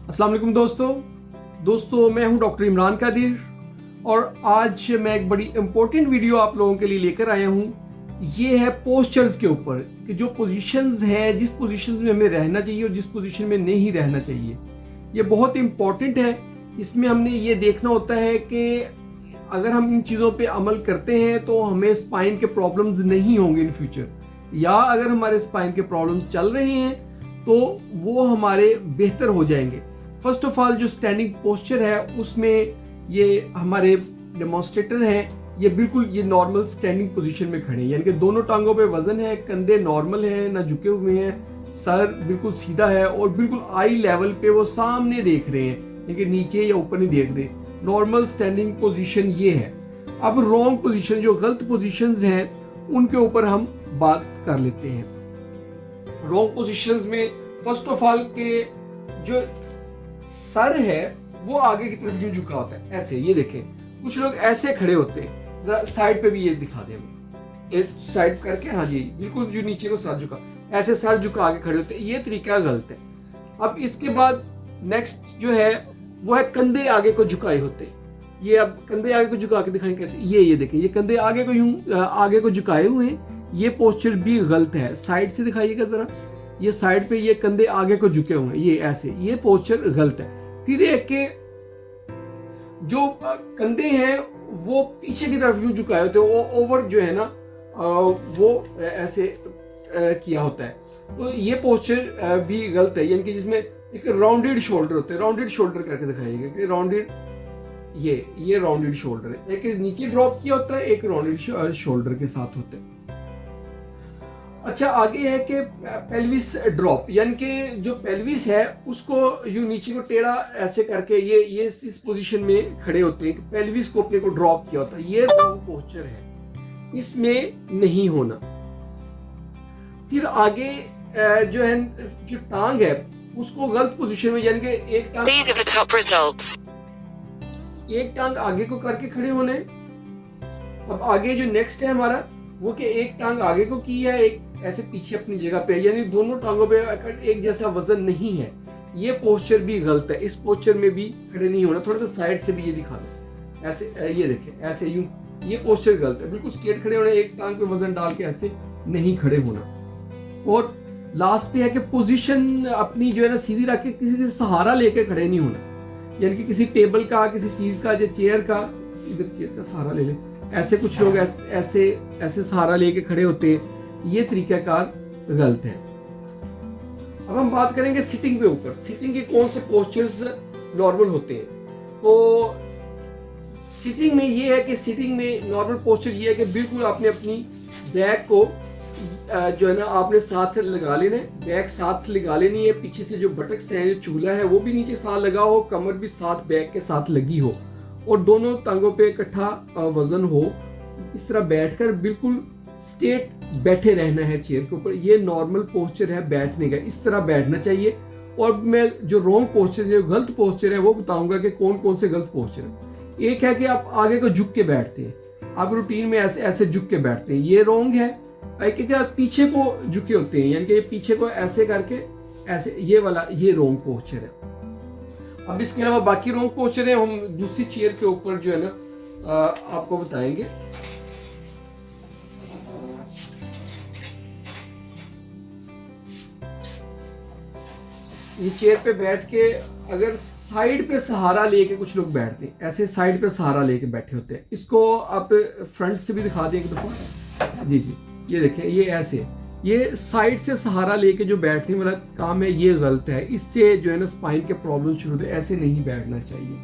अस्सलाम वालेकुम दोस्तों मैं हूं डॉक्टर इमरान कादिर और आज मैं एक बड़ी इंपॉर्टेंट वीडियो आप लोगों के लिए लेकर आया हूं। ये है पोस्चर्स के ऊपर कि जो पोजीशंस हैं, जिस पोजीशंस में हमें रहना चाहिए और जिस पोजीशन में नहीं रहना चाहिए। ये बहुत इंपॉर्टेंट है। इसमें हमने ये देखना होता है कि अगर हम इन चीज़ों पे अमल करते हैं तो हमें स्पाइन के प्रॉब्लम्स नहीं होंगे इन फ्यूचर, या अगर हमारे स्पाइन के प्रॉब्लम्स चल रहे हैं तो वो हमारे बेहतर हो जाएंगे। फर्स्ट ऑफ ऑल जो स्टैंडिंग पोस्चर है उसमें ये हमारे डेमोन्स्ट्रेटर हैं, ये बिल्कुल ये नॉर्मल स्टैंडिंग पोजीशन में खड़े हैं, यानी कि दोनों टांगों पे वजन है, कंधे नॉर्मल है, ना झुके हुए हैं, सर बिल्कुल सीधा है और बिल्कुल आई लेवल पे वो सामने देख रहे हैं, यानी कि नीचे या ऊपर नहीं देख रहे। नॉर्मल स्टैंडिंग पोजीशन ये है। अब रॉन्ग पोजीशन, जो गलत पोजीशंस हैं, उनके ऊपर हम बात कर लेते हैं। रॉन्ग पोजीशंस में फर्स्ट ऑफ ऑल के जो सर है वो आगे की तरफ यूं झुका होता है, ऐसे। ये देखें, कुछ लोग ऐसे खड़े होते हैं। जरा साइड पे भी ये दिखा दें हमें, एक साइड करके, हाँ जी, बिल्कुल जो नीचे को सर झुका, ऐसे सर झुका आगे खड़े होते हैं। ये तरीका गलत है। अब इसके बाद नेक्स्ट जो है वो है कंधे आगे को झुकाए होते हैं। ये अब कंधे आगे को झुका के दिखाएंगे कैसे। ये देखें, ये कंधे आगे को यूं आगे को झुकाए हुए हैं। ये पोस्चर भी गलत है। साइड से दिखाइएगा जरा, ये साइड पे ये कंधे आगे को झुके हुए हैं, ये ऐसे, ये पोस्चर गलत है। फिर एक के जो कंधे हैं वो पीछे की तरफ यूं झुकाए होते हैं, वो ओवर जो है ना वो ऐसे किया होता है, तो ये पोस्चर भी गलत है। यानी कि जिसमें एक राउंडेड शोल्डर होते हैं, राउंडेड शोल्डर करके दिखाइएगा कि राउंडेड, ये राउंडेड शोल्डर है। एक नीचे ड्रॉप किया होता है, एक राउंडेड शोल्डर के साथ होता है। अच्छा, आगे है कि पेल्विस ड्रॉप, यानी कि जो पेल्विस है उसको यूं नीचे को टेढ़ा ऐसे करके ये इस पोजीशन में खड़े होते हैं। पेल्विस को अपने को ड्रॉप किया होता है। ये रॉन्ग पोस्चर है, इसमें नहीं होना। फिर आगे जो है, जो टांग है उसको गलत पोजीशन में, यानी कि एक टांग आगे को करके खड़े होने। अब आगे जो नेक्स्ट है हमारा वो कि एक टांग आगे को की है, एक ऐसे पीछे अपनी जगह पे, यानी दोनों टांगों पे एक जैसा वजन नहीं है। ये पोस्चर भी गलत है। इस पोस्चर में भी खड़े नहीं होना। थोड़ा सा साइड से भी ये दिखा दो, ऐसे, ये देखें, ऐसे यूं, ये पोस्चर गलत है। बिल्कुल स्ट्रेट खड़े होना, एक टांग पे वजन डाल के ऐसे नहीं खड़े होना। और लास्ट पे है कि पोजीशन अपनी जो है ना सीधी रख के किसी से सहारा लेके खड़े नहीं होना, यानी कि किसी टेबल का, किसी चीज का, जो चेयर का, इधर चेयर का सहारा ले ले, ऐसे कुछ लोग ऐसे सहारा लेके खड़े होते हैं। ये तरीकाकार गलत है। अब हम बात करेंगे सिटिंग पे ऊपर। सिटिंग के कौन से पोस्चर्स नॉर्मल होते हैं। तो सिटिंग में ये है कि सिटिंग में नॉर्मल पोस्चर ये है कि बिल्कुल आपने अपनी बैक को जो है ना आपने साथ लगा लेना है, बैक साथ लगा लेनी है। पीछे से जो बटक्स हैं, जो चूल्हा है, वो भी नीचे साथ लगा हो, कमर भी साथ बैक के साथ लगी हो और दोनों टांगों पे इकट्ठा वजन हो। इस तरह बैठकर बिल्कुल स्ट्रेट बैठे रहना है चेयर के ऊपर। ये नॉर्मल पोस्चर है बैठने का, इस तरह बैठना चाहिए। और मैं जो रॉन्ग पोस्चर, जो गलत पोस्चर है, वो बताऊंगा कि कौन कौन से गलत पोस्चर है। एक है कि आप आगे को झुक के बैठते हैं, आप रूटीन में ऐसे झुक के बैठते हैं, ये रॉन्ग है। एक है आप पीछे को झुके होते हैं, यानी कि पीछे को ऐसे करके ऐसे, ये वाला ये रॉन्ग पोस्चर है। अब इसके अलावा बाकी रॉन्ग पोस्चर है, हम दूसरी चेयर के ऊपर जो है ना आपको बताएंगे। ये चेयर पे बैठ के अगर साइड पे सहारा लेके कुछ लोग बैठते हैं, ऐसे साइड पे सहारा लेके बैठे होते हैं। इसको आप फ्रंट से भी दिखा दें एक दफा। जी, ये देखें, ये ऐसे, ये साइड से सहारा लेके जो बैठने वाला काम है, ये गलत है। इससे जो है ना स्पाइन के प्रॉब्लम शुरू होते हैं। ऐसे नहीं बैठना चाहिए।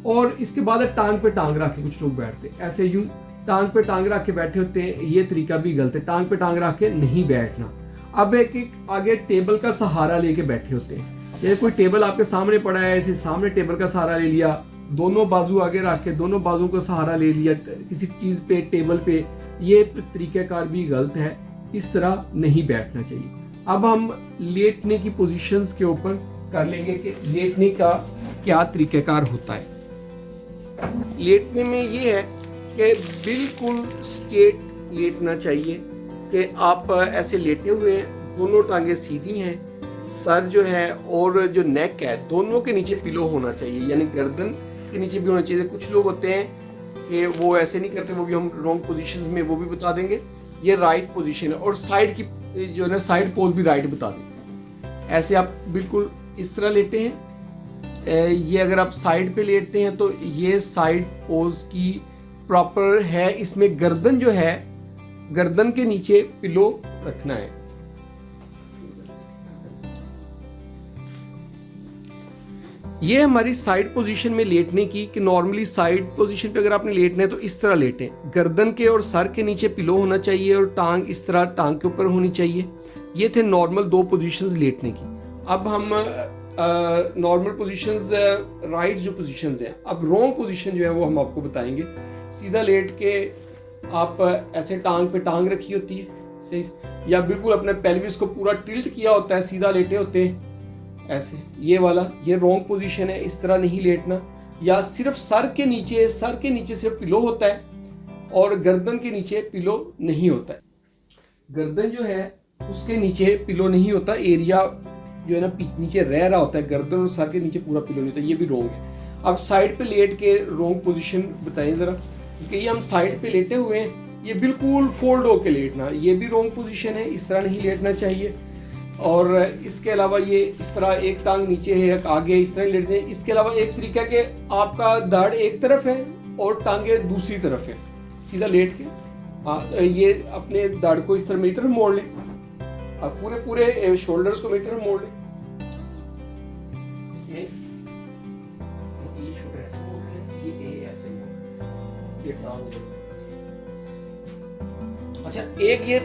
और इसके बाद टांग पे टांग रख के कुछ लोग बैठते हैं, ऐसे यूं टांग पे टांग रख के बैठे होते हैं। ये तरीका भी गलत है। टांग पे टांग रख के नहीं बैठना। अब एक आगे टेबल का सहारा लेके बैठे होते हैं। ये कोई टेबल आपके सामने पड़ा है, ऐसे सामने टेबल का सहारा ले लिया, दोनों बाजू आगे रख के दोनों बाजू का सहारा ले लिया किसी चीज पे, टेबल पे। ये तरीकाकार भी गलत है। इस तरह नहीं बैठना चाहिए। अब हम लेटने की पोजीशंस के ऊपर कर लेंगे कि लेटने का क्या तरीकाकार होता है। लेटने में ये है कि बिल्कुल स्ट्रेट लेटना चाहिए कि आप ऐसे लेटे हुए हैं, दोनों टांगे सीधी हैं, सर जो है और जो नेक है दोनों के नीचे पिलो होना चाहिए, यानी गर्दन के नीचे भी होना चाहिए। कुछ लोग होते हैं कि वो ऐसे नहीं करते, वो भी हम रॉन्ग पोजीशंस में वो भी बता देंगे। ये राइट पोजीशन है और साइड की जो है ना साइड पोज भी राइट बता देंगे। ऐसे आप बिल्कुल इस तरह लेटे हैं, ये अगर आप साइड पे लेटते हैं तो ये साइड पोज की प्रॉपर है। इसमें गर्दन जो है, गर्दन के नीचे पिलो रखना है। ये हमारी साइड पोजीशन में लेटने की, कि नॉर्मली साइड पोजीशन पे अगर आपने लेटना है तो इस तरह लेटें। गर्दन के और सर के नीचे पिलो होना चाहिए और टांग इस तरह टांग के ऊपर होनी चाहिए। ये थे नॉर्मल 2 पोजीशंस लेटने की। अब हम नॉर्मल पोजीशंस, राइट जो पोजीशंस हैं, अब रॉन्ग पोजीशन जो है वो हम आपको बताएंगे। सीधा लेट के आप ऐसे टांग पे टांग रखी होती है सही, या बिल्कुल अपने पेल्विस को पूरा टिल्ट किया होता है, सीधा लेटे होते हैं ऐसे, ये वाला, ये रॉन्ग पोजीशन है। इस तरह नहीं लेटना। या सिर्फ सर के नीचे सिर्फ पिलो होता है और गर्दन के नीचे पिलो नहीं होता है। गर्दन जो है उसके नीचे पिलो नहीं होता, एरिया जो है ना नीचे रह रहा होता है। गर्दन और सर के नीचे पूरा पिलो नहीं होता, ये भी रॉन्ग है। अब साइड पे लेट के रॉन्ग पोजीशन बताएं जरा, क्योंकि ये हम साइड पे लेटे हुए हैं, ये बिल्कुल फोल्ड होके लेटना, ये भी रॉन्ग पोजीशन है, इस तरह नहीं लेटना चाहिए। और इसके अलावा ये इस तरह एक टांग नीचे है एक आगे, इस तरह लेटते हैं। इसके अलावा एक तरीका कि आपका धड़ एक तरफ है और टांगे दूसरी तरफ है, सीधा लेट के ये अपने धड़ को इस तरह मेरी तरफ मोड़ लें, आप पूरे शोल्डर्स को मेरी तरफ मोड़ लें। अच्छा, एक ये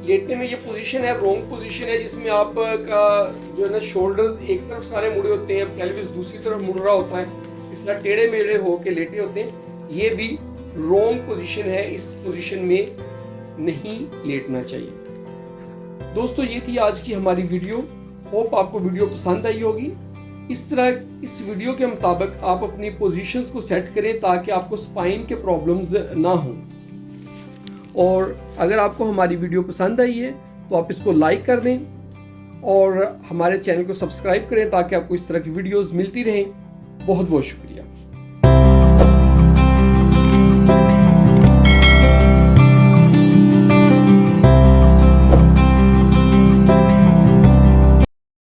लेटने में ये पोजीशन है रॉन्ग पोजीशन है, जिसमें आपका जो है ना शोल्डर एक तरफ सारे मुड़े होते हैं, पेल्विस दूसरी तरफ मुड़ रहा होता है, इस तरह टेढ़े मेढ़े होके लेटे होते हैं। ये भी रॉन्ग पोजीशन है, इस पोजीशन में नहीं लेटना चाहिए। दोस्तों, ये थी आज की हमारी वीडियो। होप आपको वीडियो पसंद आई होगी। इस तरह इस वीडियो के मुताबिक आप अपनी पोजीशंस को सेट करें ताकि आपको स्पाइन के प्रॉब्लम्स ना हों। और अगर आपको हमारी वीडियो पसंद आई है तो आप इसको लाइक कर दें और हमारे चैनल को सब्सक्राइब करें ताकि आपको इस तरह की वीडियोस मिलती रहें। बहुत बहुत शुक्रिया।